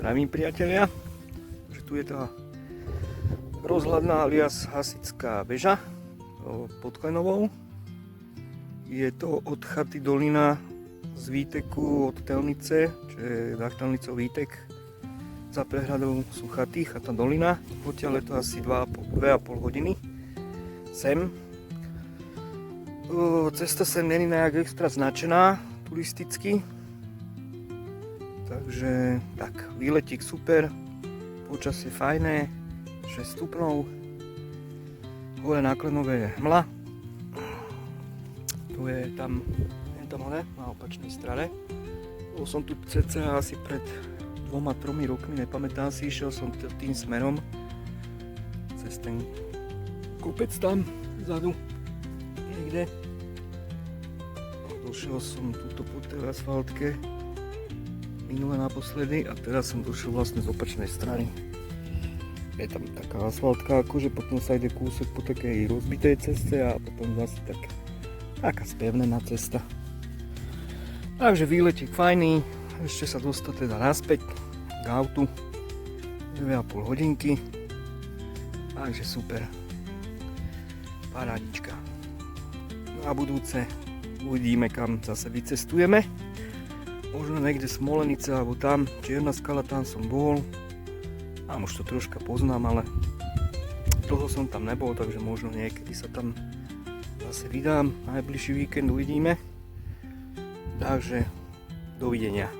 Zdravím priatelia, že tu je tá rozhľadná alias Hasická väža pod Klenovou. Je to od chaty Dolina z Víteku od Telnice, čo je za Telnicou Vítek. Za prehradou sú chaty, chata Dolina. Odtiaľ je to asi 2,5 hodiny sem. Cesta sem není nejak extra značená turisticky. Takže tak, výletík super, počasie fajné, 6 stupňov, hore na Klenove je hmla, tu je tam hore, na opačnej strane. Bol som tu cca asi pred 2-3 rokmi, nepamätám si, išiel som tým smerom, cez ten kopec tam, vzadu, niekde. Došiel som tuto po tej asfaltke, minule naposledy a teraz som došiel vlastne z opačnej strany. Je tam taká asfaltka, akože potom sa ide kúsok po takej rozbitej ceste a potom zase taká spevnená cesta. Takže výletík fajný, ešte sa dostať teda naspäť k autu, 2,5 hodinky, takže super, parádička. Na budúce uvidíme, kam zase vycestujeme. Možno niekde Smolenica, alebo tam, Čierna skala, tam som bol. A už to troška poznám, ale dlho som tam nebol, takže možno niekedy sa tam zase vydám. Najbližší víkend uvidíme. Takže dovidenia.